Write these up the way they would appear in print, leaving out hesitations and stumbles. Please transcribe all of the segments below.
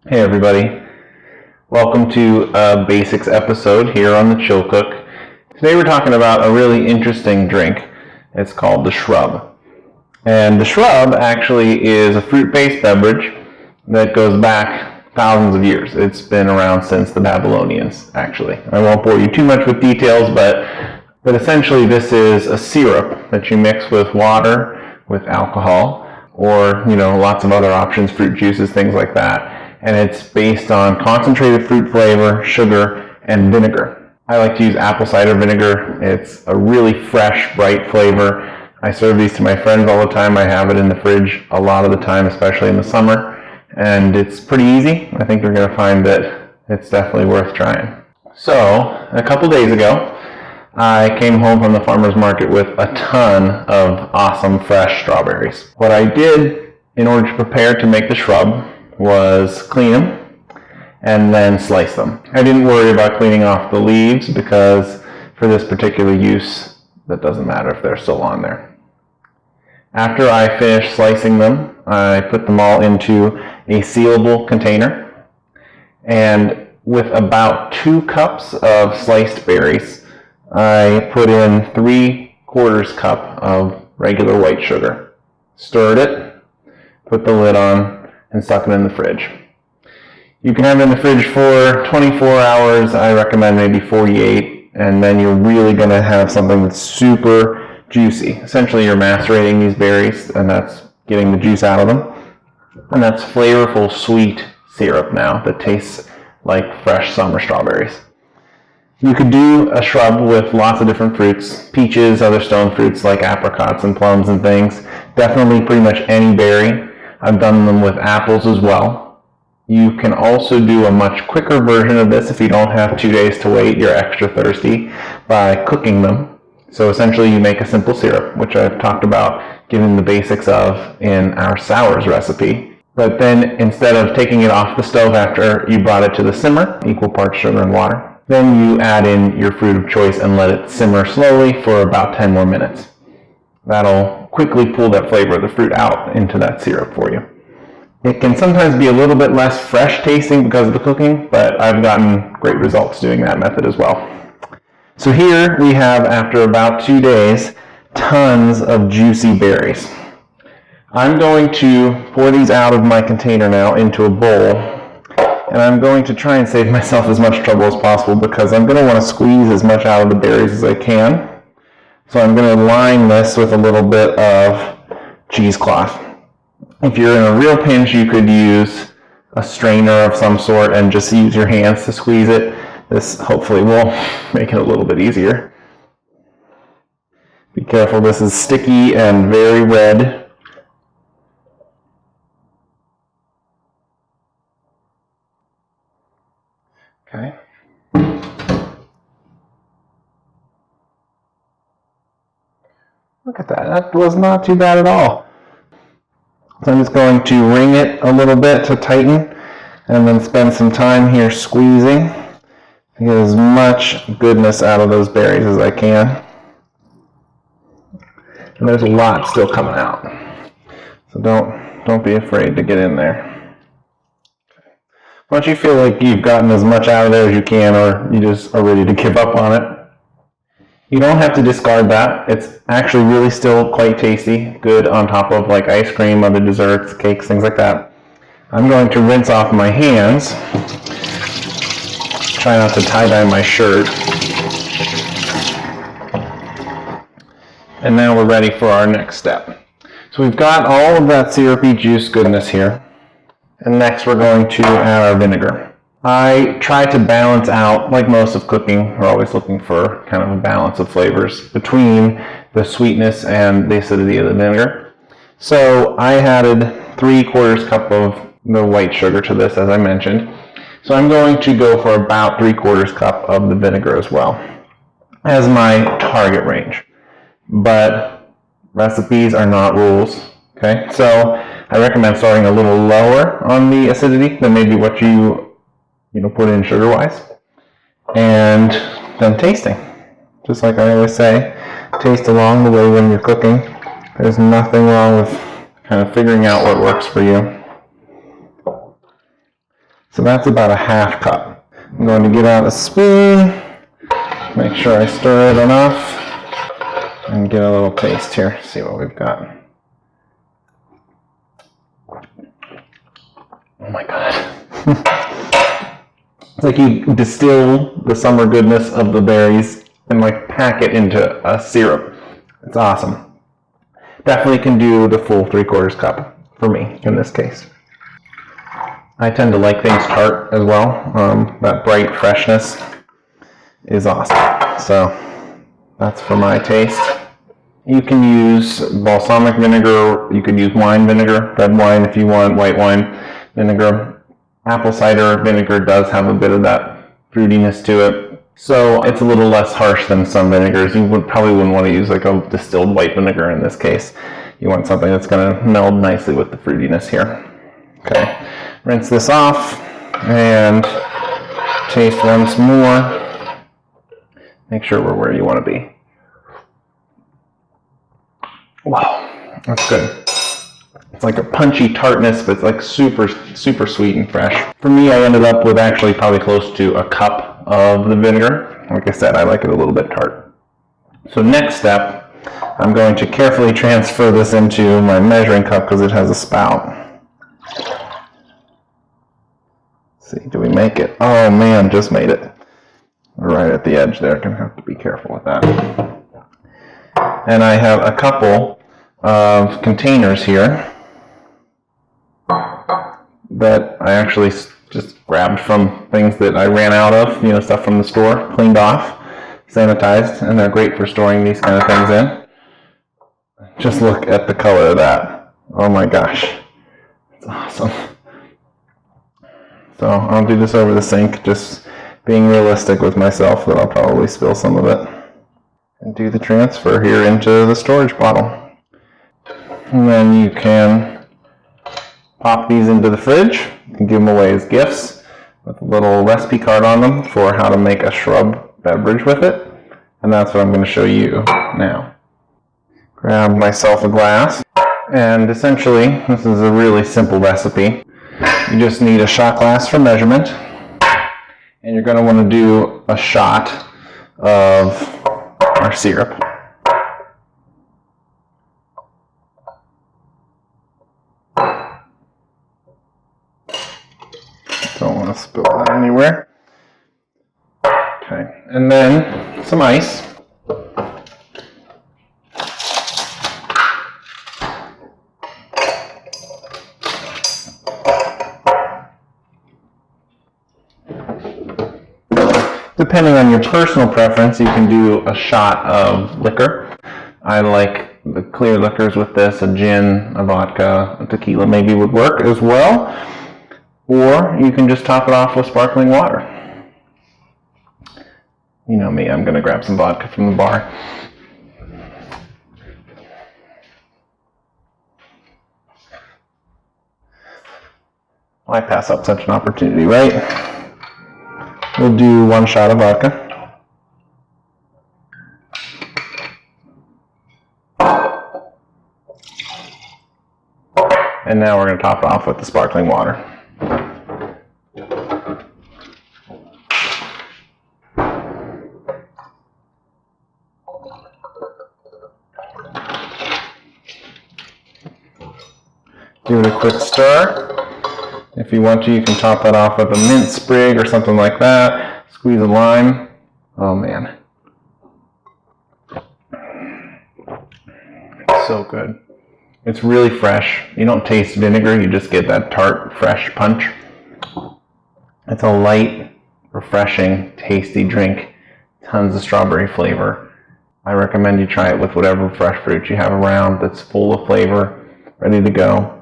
Hey everybody, welcome to a basics episode here on the Chill Cook. Today we're talking about a really interesting drink. It's called the Shrub. And the Shrub actually is a fruit-based beverage that goes back thousands of years. It's been around since the Babylonians, actually. I won't bore you too much with details, but essentially this is a syrup that you mix with water, with alcohol, or lots of other options, fruit juices, things like that. And it's based on concentrated fruit flavor, sugar, and vinegar. I like to use apple cider vinegar. It's a really fresh, bright flavor. I serve these to my friends all the time. I have it in the fridge a lot of the time, especially in the summer. And it's pretty easy. I think you're going to find that it's definitely worth trying. So, a couple days ago, I came home from the farmer's market with a ton of awesome fresh strawberries. What I did in order to prepare to make the Shrub was clean them and then slice them. I didn't worry about cleaning off the leaves because for this particular use, that doesn't matter if they're still on there. After I finished slicing them, I put them all into a sealable container, and with about 2 cups of sliced berries, I put in 3/4 cup of regular white sugar, stirred it, put the lid on, and stuck it in the fridge. You can have it in the fridge for 24 hours. I recommend maybe 48, and then you're really going to have something that's super juicy. Essentially, you're macerating these berries, and that's getting the juice out of them. And that's flavorful, sweet syrup now that tastes like fresh summer strawberries. You could do a Shrub with lots of different fruits, peaches, other stone fruits like apricots and plums and things. Definitely pretty much any berry. I've done them with apples as well. You can also do a much quicker version of this if you don't have 2 days to wait, you're extra thirsty, by cooking them. So essentially you make a simple syrup, which I've talked about giving the basics of in our sours recipe. But then instead of taking it off the stove after you brought it to the simmer, equal parts sugar and water, then you add in your fruit of choice and let it simmer slowly for about 10 more minutes. That'll quickly pull that flavor of the fruit out into that syrup for you. It can sometimes be a little bit less fresh tasting because of the cooking, but I've gotten great results doing that method as well. So here we have, after about 2 days, tons of juicy berries. I'm going to pour these out of my container now into a bowl, and I'm going to try and save myself as much trouble as possible because I'm going to want to squeeze as much out of the berries as I can. So I'm going to line this with a little bit of cheesecloth. If you're in a real pinch, you could use a strainer of some sort and just use your hands to squeeze it. This hopefully will make it a little bit easier. Be careful, this is sticky and very red. Okay. Look at that, that was not too bad at all. So I'm just going to wring it a little bit to tighten and then spend some time here squeezing to get as much goodness out of those berries as I can. And there's a lot still coming out, so don't be afraid to get in there. Once you feel like you've gotten as much out of there as you can, or you just are ready to give up on it, you don't have to discard that. It's actually really still quite tasty, good on top of like ice cream, other desserts, cakes, things like that. I'm going to rinse off my hands. Try not to tie-dye my shirt. And now we're ready for our next step. So we've got all of that syrupy juice goodness here. And next we're going to add our vinegar. I try to balance out, like most of cooking, we're always looking for kind of a balance of flavors between the sweetness and the acidity of the vinegar. So I added 3/4 cup of the white sugar to this, as I mentioned. So I'm going to go for about 3/4 cup of the vinegar as well as my target range. But recipes are not rules, okay? So I recommend starting a little lower on the acidity than maybe what you put in sugar-wise, and then tasting. Just like I always say, taste along the way when you're cooking. There's nothing wrong with kind of figuring out what works for you. So that's about a half cup. I'm going to get out a spoon, make sure I stir it enough, and get a little taste here. See what we've got. Oh my God. It's like you distill the summer goodness of the berries and like pack it into a syrup. It's awesome. Definitely can do the full 3/4 cup for me in this case. I tend to like things tart as well. That bright freshness is awesome. So that's for my taste. You can use balsamic vinegar, you could use wine vinegar, red wine if you want, white wine vinegar. Apple cider vinegar does have a bit of that fruitiness to it. So it's a little less harsh than some vinegars. You probably wouldn't want to use like a distilled white vinegar in this case. You want something that's going to meld nicely with the fruitiness here. Okay, rinse this off and taste once more. Make sure we're where you want to be. Wow, that's good. It's like a punchy tartness, but it's like super, super sweet and fresh. For me, I ended up with actually probably close to a cup of the vinegar. Like I said, I like it a little bit tart. So next step, I'm going to carefully transfer this into my measuring cup because it has a spout. Let's see, do we make it? Oh man, just made it. Right at the edge there, gonna have to be careful with that. And I have a couple of containers here that I actually just grabbed from things that I ran out of, you know, stuff from the store, cleaned off, sanitized, and they're great for storing these kind of things in. Just look at the color of that. Oh my gosh, it's awesome. So I'll do this over the sink, just being realistic with myself that I'll probably spill some of it. And do the transfer here into the storage bottle. And then you can pop these into the fridge. You can give them away as gifts with a little recipe card on them for how to make a shrub beverage with it. And that's what I'm going to show you now. Grab myself a glass. And essentially, this is a really simple recipe. You just need a shot glass for measurement. And you're going to want to do a shot of our syrup. Don't want to spill that anywhere. Okay, and then some ice. Depending on your personal preference, you can do a shot of liquor. I like the clear liquors with this. A gin, a vodka, a tequila maybe would work as well. Or you can just top it off with sparkling water. You know me, I'm going to grab some vodka from the bar. Why pass up such an opportunity, right? We'll do one shot of vodka. And now we're going to top it off with the sparkling water. Give it a quick stir. If you want to, you can top that off with a mint sprig or something like that. Squeeze a lime. Oh man. It's so good. It's really fresh. You don't taste vinegar, you just get that tart, fresh punch. It's a light, refreshing, tasty drink. Tons of strawberry flavor. I recommend you try it with whatever fresh fruit you have around that's full of flavor, ready to go,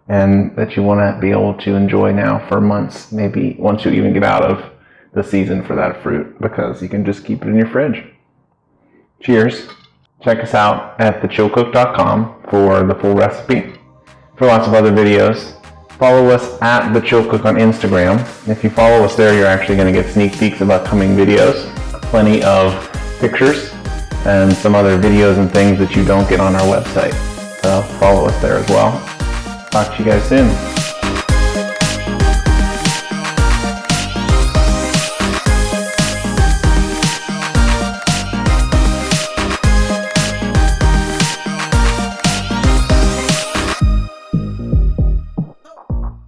and that you want to be able to enjoy now for months, maybe once you even get out of the season for that fruit, because you can just keep it in your fridge. Cheers. Check us out at thechillcook.com for the full recipe, for lots of other videos. Follow us at The Chill Cook on Instagram. If you follow us there, you're actually going to get sneak peeks of upcoming videos, plenty of pictures, and some other videos and things that you don't get on our website. So follow us there as well. Talk to you guys soon.